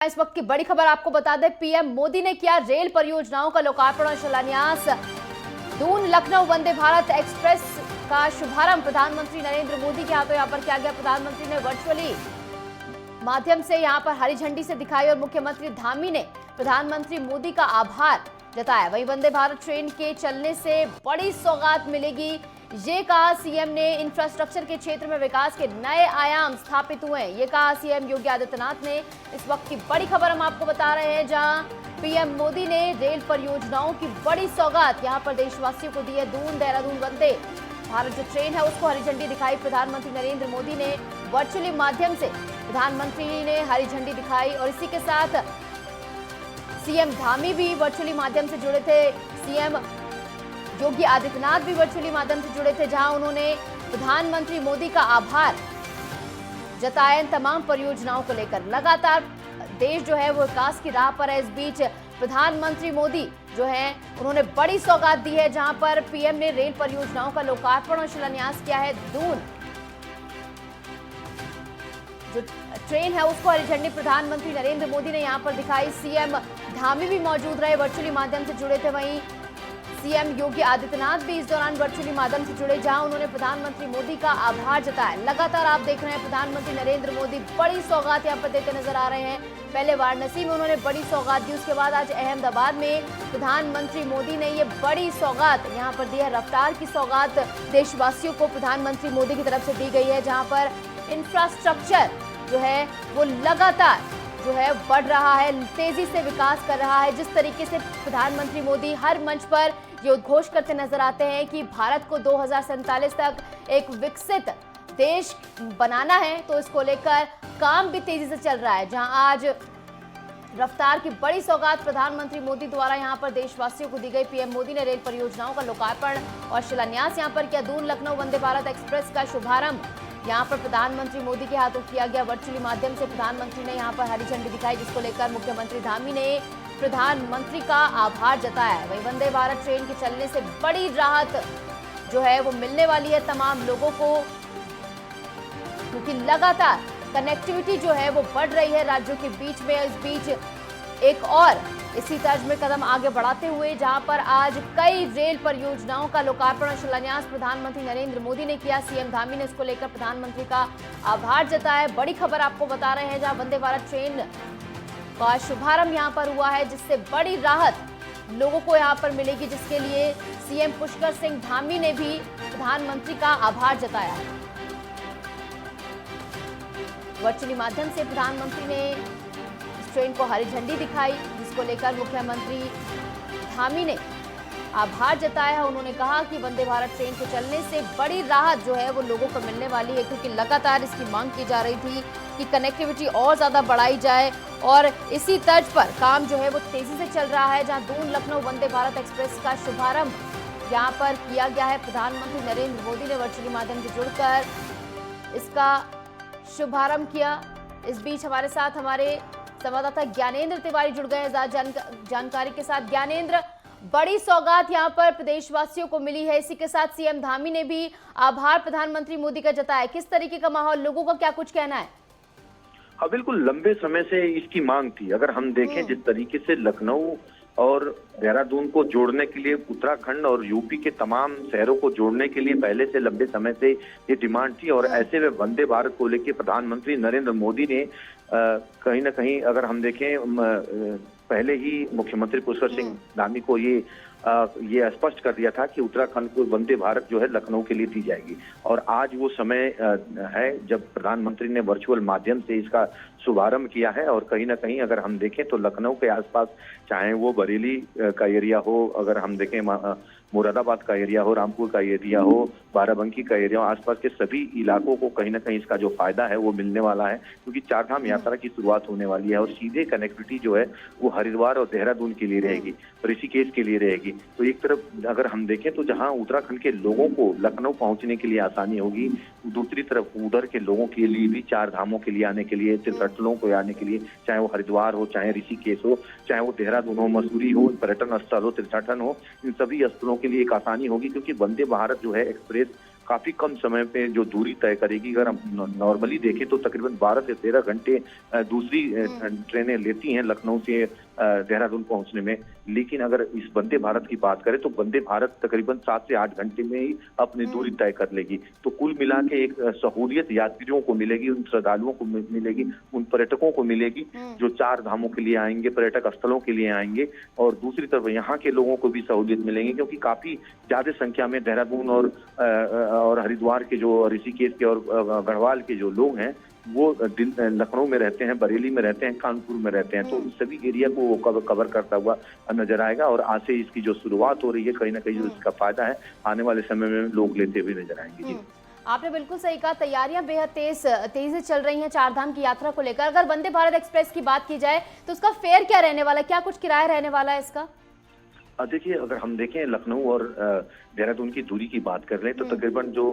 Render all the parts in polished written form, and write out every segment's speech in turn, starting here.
इस वक्त की बड़ी खबर आपको बता दें, पीएम मोदी ने किया रेल परियोजनाओं का लोकार्पण और शिलान्यास। दून लखनऊ वंदे भारत एक्सप्रेस का शुभारंभ प्रधानमंत्री नरेंद्र मोदी के हाथों यहां पर किया गया। प्रधानमंत्री ने वर्चुअली माध्यम से यहां पर हरी झंडी से दिखाई और मुख्यमंत्री धामी ने प्रधानमंत्री मोदी का आभार जताया। वहीं वंदे भारत ट्रेन के चलने से बड़ी सौगात मिलेगी, ये कहा सीएम ने। इंफ्रास्ट्रक्चर के क्षेत्र में विकास के नए आयाम स्थापित हुए, ये कहा सीएम योगी आदित्यनाथ ने। इस वक्त की बड़ी खबर हम आपको बता रहे हैं, जहां पीएम मोदी ने रेल परियोजनाओं की बड़ी सौगात यहां पर देशवासियों को दी है। दून देहरादून वंदे भारत जो ट्रेन है उसको हरी झंडी दिखाई प्रधानमंत्री नरेंद्र मोदी ने। वर्चुअली माध्यम से प्रधानमंत्री ने हरी झंडी दिखाई और इसी के साथ सीएम धामी भी वर्चुअली माध्यम से जुड़े थे। सीएम योगी आदित्यनाथ भी वर्चुअली माध्यम से जुड़े थे, जहां उन्होंने प्रधानमंत्री मोदी का आभार जताया इन तमाम परियोजनाओं को लेकर। लगातार देश जो है वो विकास की राह पर है। इस बीच प्रधानमंत्री मोदी जो है उन्होंने बड़ी सौगात दी है, जहां पर पीएम ने रेल परियोजनाओं का लोकार्पण और शिलान्यास किया है। दून जो ट्रेन है उसको हरी झंडी प्रधानमंत्री नरेंद्र मोदी ने यहां पर दिखाई। सीएम धामी भी मौजूद रहे, वर्चुअली माध्यम से जुड़े थे। वहीं सीएम योगी आदित्यनाथ भी इस दौरान वर्चुअली माध्यम से जुड़े, जहां उन्होंने प्रधानमंत्री मोदी का आभार जताया। लगातार आप देख रहे हैं प्रधानमंत्री नरेंद्र मोदी बड़ी सौगात यहां पर देते नजर आ रहे हैं। पहले वाराणसी में उन्होंने बड़ी सौगात दी, उसके बाद आज अहमदाबाद में प्रधानमंत्री मोदी ने ये बड़ी सौगात यहां पर दी है। रफ्तार की सौगात देशवासियों को प्रधानमंत्री मोदी की तरफ से दी गई है, जहां पर इंफ्रास्ट्रक्चर जो है वो लगातार जो है बढ़ रहा है, तेजी से विकास कर रहा है। जिस तरीके से प्रधानमंत्री मोदी हर मंच पर ये उद्घोष करते नजर आते हैं कि भारत को 2047 तक एक विकसित देश बनाना है, तो इसको लेकर काम भी तेजी से चल रहा है। जहां आज रफ्तार की बड़ी सौगात प्रधानमंत्री मोदी द्वारा यहां पर देशवासियों को दी गई। पीएम मोदी ने रेल परियोजनाओं का लोकार्पण और शिलान्यास यहां पर किया। दून लखनऊ वंदे भारत एक्सप्रेस का शुभारंभ यहां पर प्रधानमंत्री मोदी के हाथों किया गया। वर्चुअली माध्यम से प्रधानमंत्री ने यहां पर हरी झंडी दिखाई, जिसको लेकर मुख्यमंत्री धामी ने प्रधानमंत्री का आभार जताया। वहीं वंदे भारत ट्रेन के चलने से बड़ी राहत जो है वो मिलने वाली है तमाम लोगों को, क्योंकि लगातार कनेक्टिविटी जो है वो बढ़ रही है राज्यों के बीच में। इस बीच एक और इसी तर्ज में कदम आगे बढ़ाते हुए जहां पर आज कई रेल परियोजनाओं का लोकार्पण और शिलान्यास प्रधानमंत्री नरेंद्र मोदी ने किया। सीएम धामी ने इसको लेकर प्रधानमंत्री का आभार जताया। बड़ी खबर आपको बता रहे हैं, जहां वंदे भारत ट्रेन का शुभारंभ यहां पर हुआ है, जिससे बड़ी राहत लोगों को यहां पर मिलेगी, जिसके लिए सीएम पुष्कर सिंह धामी ने भी प्रधानमंत्री का आभार जताया। वर्चुअली माध्यम से प्रधानमंत्री ने इस ट्रेन को हरी झंडी दिखाई, जिसको लेकर मुख्यमंत्री धामी ने आभार जताया। उन्होंने कहा कि वंदे भारत ट्रेन के चलने से बड़ी राहत जो है वो लोगों को मिलने वाली है, क्योंकि लगातार इसकी मांग की जा रही थी कि कनेक्टिविटी और ज़्यादा बढ़ाई जाए, और इसी तर्ज पर काम जो है वो तेज़ी से चल रहा है। जहां दून लखनऊ वंदे भारत एक्सप्रेस का शुभारंभ यहाँ पर किया गया है। प्रधानमंत्री नरेंद्र मोदी ने वर्चुअली माध्यम से जुड़कर इसका शुभारंभ किया। इस बीच हमारे साथ हमारे संवाददाता ज्ञानेंद्र तिवारी जुड़ गए हैं जानकारी के साथ। ज्ञानेंद्र, बड़ी सौगात यहां पर प्रदेशवासियों को मिली है, इसी के साथ सीएम धामी ने भी आभार प्रधानमंत्री मोदी का जताया। किस तरीके का माहौल, लोगों का क्या कुछ कहना है? हाँ, बिल्कुल लंबे समय से इसकी मांग थी। अगर हम देखें जिस तरीके से लखनऊ और देहरादून को जोड़ने के लिए, उत्तराखंड और यूपी के तमाम शहरों को जोड़ने के लिए पहले से लंबे समय से ये डिमांड थी, और ऐसे में वंदे भारत को लेकर प्रधानमंत्री नरेंद्र मोदी ने कहीं ना कहीं अगर हम देखें पहले ही मुख्यमंत्री पुष्कर सिंह धामी को ये स्पष्ट कर दिया था कि उत्तराखंड को वंदे भारत जो है लखनऊ के लिए दी जाएगी। और आज वो समय है जब प्रधानमंत्री ने वर्चुअल माध्यम से इसका शुभारंभ किया है। और कहीं ना कहीं अगर हम देखें तो लखनऊ के आसपास, चाहे वो बरेली का एरिया हो, अगर हम देखें मुरादाबाद का एरिया हो, रामपुर का एरिया हो, बाराबंकी का एरिया हो, आसपास के सभी इलाकों को कहीं ना कहीं इसका जो फायदा है वो मिलने वाला है, क्योंकि चारधाम यात्रा की शुरुआत होने वाली है और सीधे कनेक्टिविटी जो है वो हरिद्वार और देहरादून के लिए रहेगी, ऋषिकेश के लिए रहेगी। तो एक तरफ अगर हम देखें तो जहां उत्तराखंड के लोगों को लखनऊ पहुंचने के लिए आसानी होगी, दूसरी तरफ उधर के लोगों के लिए भी चार धामों के लिए आने के लिए, तीर्थस्थलों को आने के लिए, चाहे वो हरिद्वार हो, चाहे ऋषिकेश हो, चाहे वो देहरादून हो, मसूरी हो, पर्यटन स्थल हो, तीर्थाटन हो, इन सभी स्थलों के लिए एक आसानी होगी, क्योंकि वंदे भारत जो है एक्सप्रेस काफी कम समय पे जो दूरी तय करेगी। अगर हम नॉर्मली देखें तो तकरीबन 12 से 13 घंटे दूसरी ट्रेनें लेती हैं लखनऊ से देहरादून पहुंचने में, लेकिन अगर इस वंदे भारत की बात करें तो वंदे भारत तकरीबन 7 से 8 घंटे में ही अपनी दूरी तय कर लेगी। तो कुल मिला के एक सहूलियत यात्रियों को मिलेगी, उन श्रद्धालुओं को मिलेगी, उन पर्यटकों को मिलेगी जो 4 धामों के लिए आएंगे, पर्यटक स्थलों के लिए आएंगे, और दूसरी तरफ यहाँ के लोगों को भी सहूलियत मिलेगी क्योंकि काफी ज्यादा संख्या में देहरादून और हरिद्वार के जो ऋषिकेश के और गढ़वाल के जो लोग हैं वो लखनऊ में रहते हैं, बरेली में रहते हैं, कानपुर में रहते हैं। तो इस सभी एरिया को वो कवर करता हुआ नजर आएगा और आज से इसकी जो शुरुआत हो रही है कहीं ना कहीं जो इसका फायदा है आने वाले समय में लोग लेते हुए नजर आएंगे। जी आपने बिल्कुल सही कहा, तैयारियां बेहद तेजी चल रही हैं चारधाम की यात्रा को लेकर। अगर वंदे भारत एक्सप्रेस की बात की जाए तो उसका फेयर क्या रहने वाला है, क्या कुछ किराया रहने वाला है इसका? देखिए, अगर हम देखें लखनऊ और देहरादून की दूरी की बात कर रहे हैं तो तकरीबन जो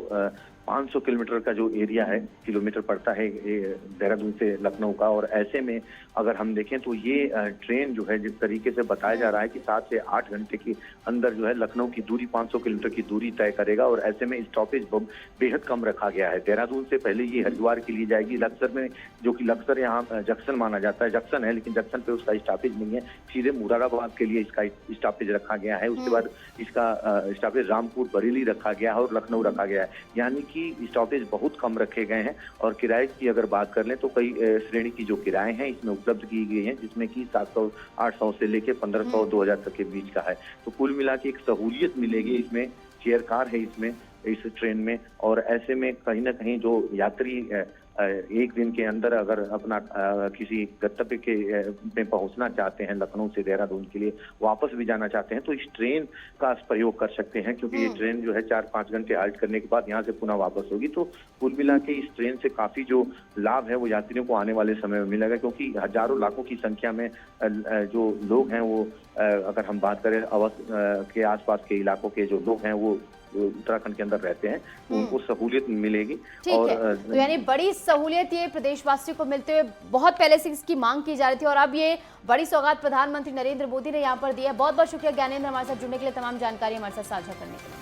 500 किलोमीटर का जो एरिया है, किलोमीटर पड़ता है देहरादून से लखनऊ का, और ऐसे में अगर हम देखें तो ये ट्रेन जो है जिस तरीके से बताया जा रहा है कि 7 से 8 घंटे के अंदर जो है लखनऊ की दूरी 500 किलोमीटर की दूरी तय करेगा, और ऐसे में स्टॉपेज बेहद कम रखा गया है। देहरादून से पहले ये हरिद्वार के लिए जाएगी, लक्सर में, जो कि लक्सर यहाँ जंक्शन माना जाता है, जंक्शन है लेकिन जंक्शन पे उसका स्टॉपेज नहीं है, सीधे मुरादाबाद के लिए इसका स्टॉपेज रखा गया है। उसके बाद इसका स्टॉपेज रामपुर, बरेली रखा गया है और लखनऊ रखा गया है, यानी कि स्टॉपेज बहुत कम रखे गए हैं। और किराए की अगर बात कर लें तो कई श्रेणी की जो किराए हैं इसमें उपलब्ध की गई हैं, जिसमें कि 700-800 से लेके 1500-2000 तक के बीच का है। तो कुल मिला के एक सहूलियत मिलेगी इसमें, चेयर कार है इसमें, इस ट्रेन में, और ऐसे में कहीं ना कहीं जो यात्री एक दिन के अंदर अगर अपना किसी गंतव्य के में पहुंचना चाहते हैं लखनऊ से देहरादून के लिए, वापस भी जाना चाहते हैं तो इस ट्रेन का प्रयोग कर सकते हैं, क्योंकि ये ट्रेन जो है 4-5 घंटे हाल्ट करने के बाद यहाँ से पुनः वापस होगी। तो कुल मिला के इस ट्रेन से काफी जो लाभ है वो यात्रियों को आने वाले समय में मिलेगा, क्योंकि हजारों लाखों की संख्या में जो लोग हैं वो, अगर हम बात करें अवध के आसपास के इलाकों के जो लोग हैं वो उत्तराखंड के अंदर रहते हैं, तो उनको सहूलियत मिलेगी। और तो यानी बड़ी सहूलियत ये प्रदेशवासियों को मिलते हुए बहुत पहले से इसकी मांग की जा रही थी और अब ये बड़ी सौगात प्रधानमंत्री नरेंद्र मोदी ने यहाँ पर दी है। बहुत बहुत शुक्रिया ज्ञानेंद्र, हमारे साथ जुड़ने के लिए, तमाम जानकारी हमारे साथ साझा करने के लिए।